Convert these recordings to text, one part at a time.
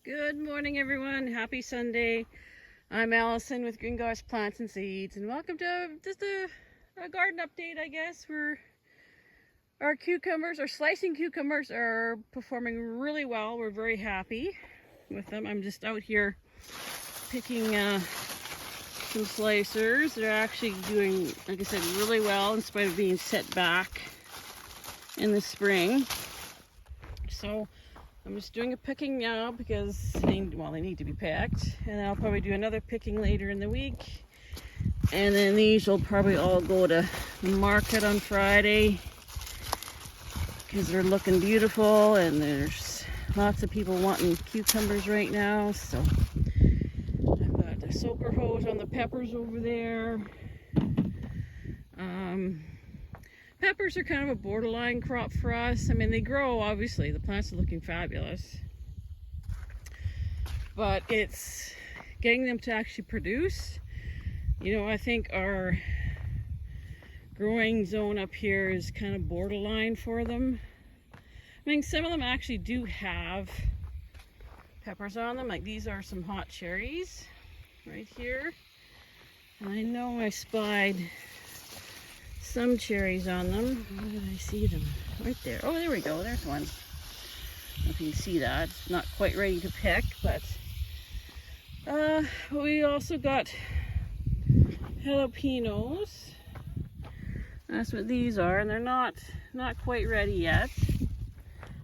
Good morning, everyone. Happy Sunday. I'm Allison with Green Gosh Plants and Seeds, and welcome to just a garden update, I guess. Our cucumbers, our slicing cucumbers are performing really well. We're very happy with them. I'm just out here picking some slicers. They're actually doing, like I said, really well in spite of being set back in the spring. So I'm just doing a picking now because they need to be picked. And then I'll probably do another picking later in the week. And then these will probably all go to the market on Friday because they're looking beautiful and there's lots of people wanting cucumbers right now. So I've got the soaker hose on the peppers over there. Peppers are kind of a borderline crop for us. I mean, they grow, obviously. The plants are looking fabulous. But it's getting them to actually produce. You know, I think our growing zone up here is kind of borderline for them. I mean, some of them actually do have peppers on them. Like these are some hot cherries right here. And I know I spied some cherries on them. Where did I see them? Right there. Oh, there we go. There's one. I don't know if you can see that. It's not quite ready to pick, but we also got jalapenos. That's what these are, and they're not quite ready yet.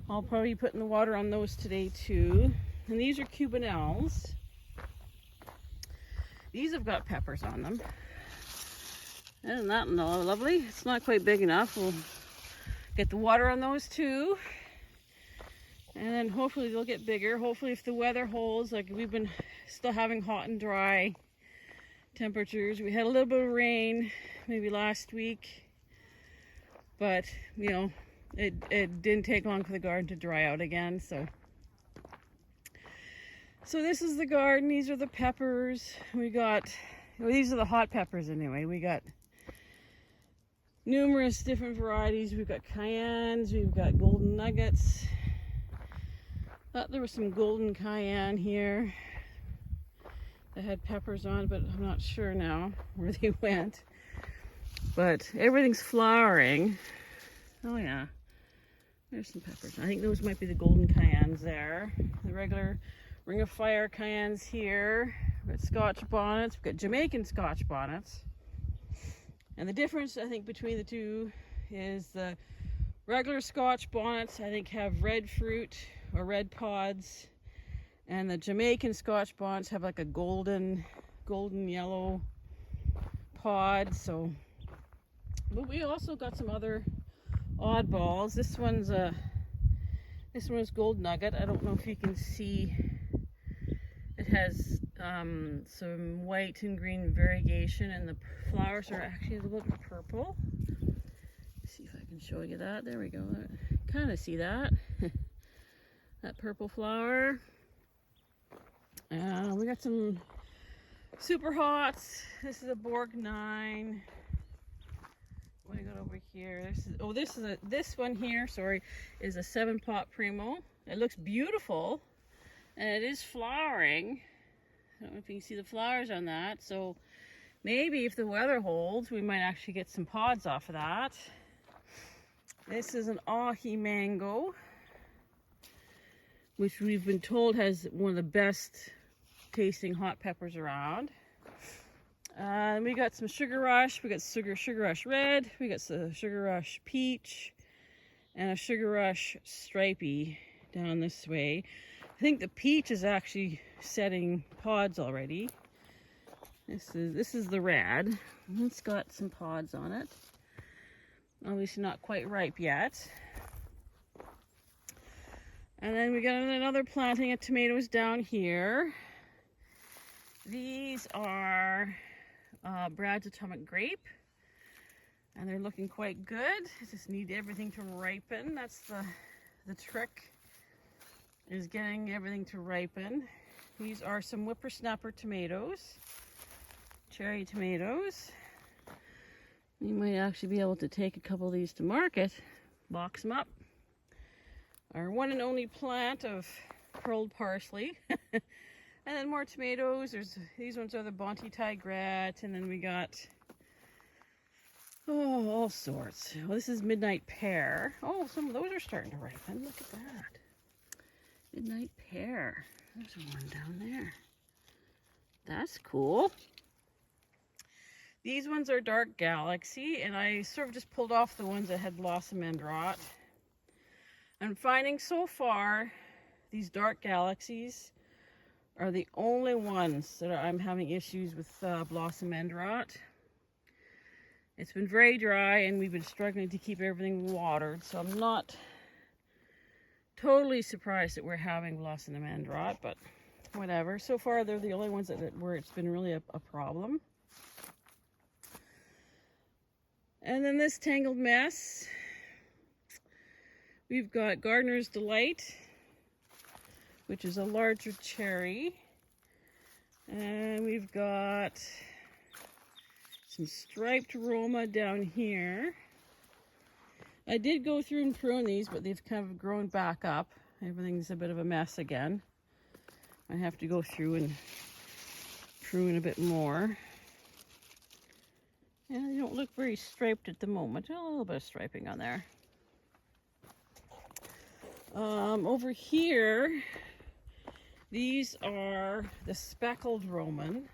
I'll probably be putting the water on those today too. And these are cubanelles. These have got peppers on them. Isn't that lovely? It's not quite big enough. We'll get the water on those too. And then hopefully they'll get bigger. Hopefully if the weather holds, like we've been still having hot and dry temperatures. We had a little bit of rain maybe last week. But, you know, it didn't take long for the garden to dry out again. So this is the garden. These are the peppers. These are the hot peppers anyway. We got numerous different varieties. We've got cayennes, we've got golden nuggets. Thought there was some golden cayenne here that had peppers on, but I'm not sure now where they went. But everything's flowering. Oh yeah, there's some peppers. I think those might be the golden cayennes there. The regular Ring of Fire cayennes here. We've got Scotch bonnets. We've got Jamaican Scotch bonnets. And the difference, I think, between the two is the regular Scotch bonnets, I think, have red fruit or red pods. And the Jamaican Scotch bonnets have like a golden yellow pod. So, but we also got some other oddballs. This one's gold nugget. I don't know if you can see. It has some white and green variegation, and the flowers are actually a little bit purple. Let's see if I can show you that. There we go. Kind of see that. That purple flower. We got some super hots. This is a Borg 9. What do I got over here? This one here, sorry, is a 7-pot Primo. It looks beautiful. And it is flowering. I don't know if you can see the flowers on that. So maybe if the weather holds, we might actually get some pods off of that. This is an ahi mango, which we've been told has one of the best tasting hot peppers around. We got some Sugar Rush. We got Sugar Rush Red. We got the Sugar Rush Peach and a Sugar Rush Stripey down this way. I think the peach is actually setting pods already. This is the red. It's got some pods on it. Obviously not quite ripe yet. And then we got another planting of tomatoes down here. These are Brad's Atomic Grape. And they're looking quite good. Just need everything to ripen. That's the trick, is getting everything to ripen. These are some whippersnapper tomatoes, cherry tomatoes. You might actually be able to take a couple of these to market, box them up. Our one and only plant of curled parsley. And then more tomatoes. These ones are the Bonte Tigrette, and then we got all sorts. Well, this is Midnight Pear. Oh, some of those are starting to ripen. Look at that. Midnight Pear. There's one down there. That's cool. These ones are Dark Galaxy, and I sort of just pulled off the ones that had blossom end rot. I'm finding so far these Dark Galaxies are the only ones that I'm having issues with blossom end rot. It's been very dry, and we've been struggling to keep everything watered, so I'm not totally surprised that we're having blossom end rot, but whatever. So far, they're the only ones where it's been really a problem. And then this tangled mess, we've got Gardener's Delight, which is a larger cherry. And we've got some striped Roma down here. I did go through and prune these, but they've kind of grown back up. Everything's a bit of a mess again. I have to go through and prune a bit more. Yeah, they don't look very striped at the moment. A little bit of striping on there. Over here, these are the speckled Roman.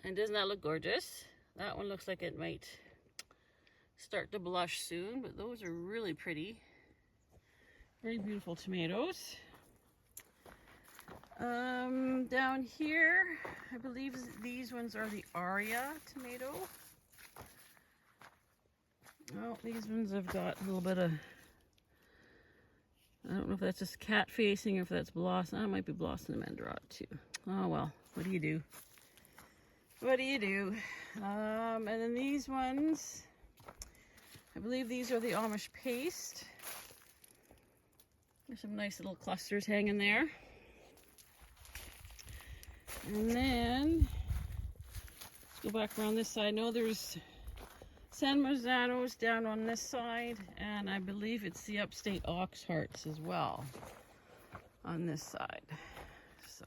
And doesn't that look gorgeous? That one looks like it might start to blush soon, but those are really pretty. Very beautiful tomatoes. Down here, I believe these ones are the Aria tomato. Oh, these ones have got a little bit of, I don't know if that's just cat facing or if that's blossom. That might be blossom end rot too. Oh well, what do you do? What do you do? And then these ones, I believe these are the Amish paste. There's some nice little clusters hanging there. And then, let's go back around this side. No, there's San Marzanos down on this side, and I believe it's the upstate ox hearts as well on this side. So,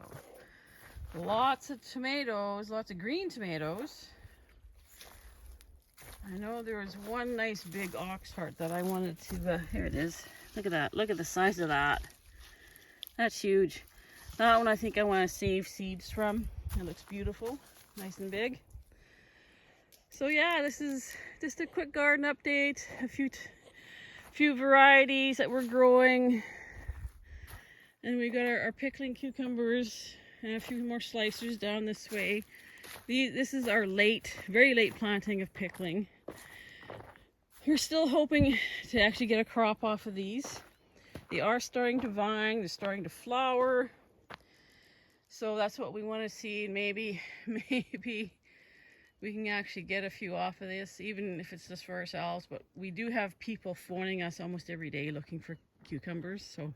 lots of tomatoes, lots of green tomatoes. I know there was one nice big ox heart that I wanted to, here it is. Look at that, look at the size of that. That's huge. That one I think I want to save seeds from. It looks beautiful, nice and big. So yeah, this is just a quick garden update. A few varieties that we're growing. And we got our pickling cucumbers and a few more slicers down this way. This is our very late planting of pickling. We're still hoping to actually get a crop off of these. They are starting to vine, they're starting to flower. So that's what we want to see. Maybe we can actually get a few off of this, even if it's just for ourselves. But we do have people phoning us almost every day looking for cucumbers. So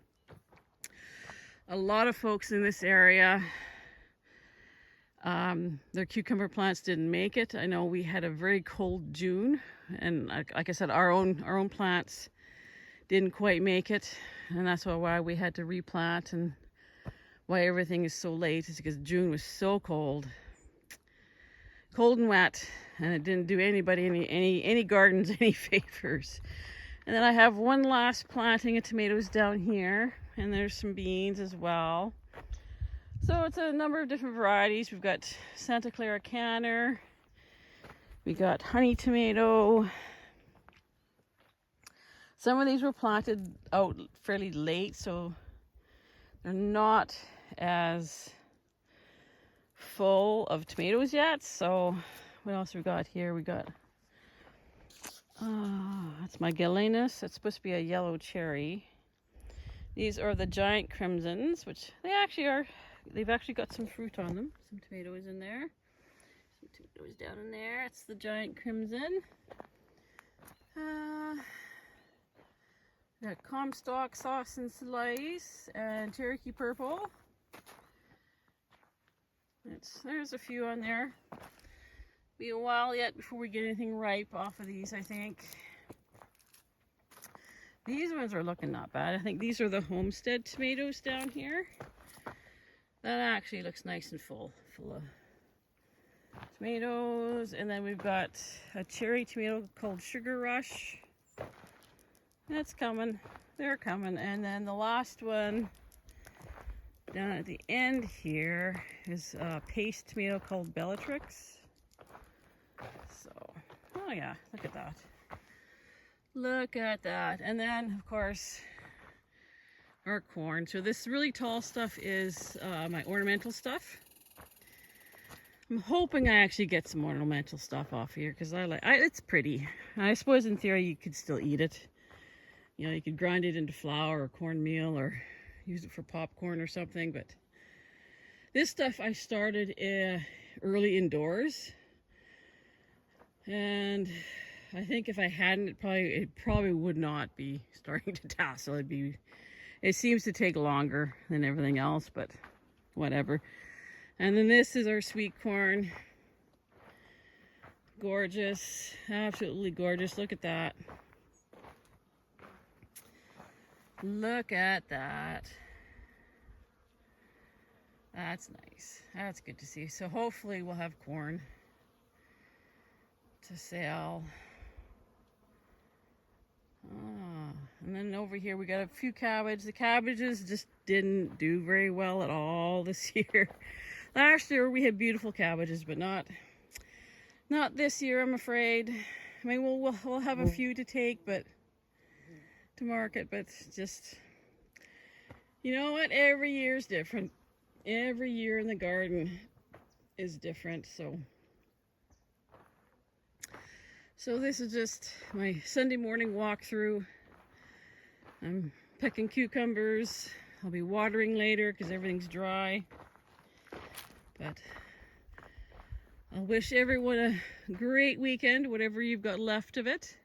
a lot of folks in this area, their cucumber plants didn't make it. I know we had a very cold June, and like I said, our own plants didn't quite make it, and that's why we had to replant, and why everything is so late is because June was so cold and wet, and it didn't do anybody any gardens any favors. And then I have one last planting of tomatoes down here, and there's some beans as well. So it's a number of different varieties. We've got Santa Clara Canner, we got honey tomato. Some of these were planted out fairly late, so they're not as full of tomatoes yet. So what else we got here? We got, that's Magellanus. That's supposed to be a yellow cherry. These are the giant crimsons, which they've actually got some fruit on them. Some tomatoes in there. Some tomatoes down in there. It's the giant crimson. Got Comstock sauce and slice and Cherokee purple. There's a few on there. Be a while yet before we get anything ripe off of these, I think. These ones are looking not bad. I think these are the homestead tomatoes down here. That actually looks nice and full of tomatoes. And then we've got a cherry tomato called Sugar Rush. That's coming. They're coming. And then the last one down at the end here is a paste tomato called Bellatrix. So, oh yeah, look at that. Look at that. And then, of course, our corn. So this really tall stuff is my ornamental stuff. I'm hoping I actually get some ornamental stuff off here because it's pretty. I suppose in theory you could still eat it. You know, you could grind it into flour or cornmeal or use it for popcorn or something. But this stuff I started early indoors. And I think if I hadn't, it probably would not be starting to tassel. It seems to take longer than everything else, but whatever. And then this is our sweet corn. Gorgeous, absolutely gorgeous. Look at that. Look at that. That's nice. That's good to see. So hopefully we'll have corn to sell. And then over here we got a few cabbage. The cabbages just didn't do very well at all this year. Last year we had beautiful cabbages, but not this year, I'm afraid. I mean, we'll have a few to take, but to market, but just, you know what? Every year is different. Every year in the garden is different. So this is just my Sunday morning walkthrough. I'm picking cucumbers. I'll be watering later because everything's dry. But I'll wish everyone a great weekend, whatever you've got left of it.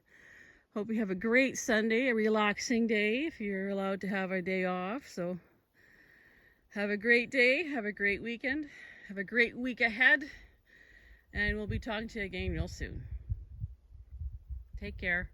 Hope you have a great Sunday, a relaxing day if you're allowed to have a day off. So have a great day, have a great weekend, have a great week ahead, and we'll be talking to you again real soon. Take care.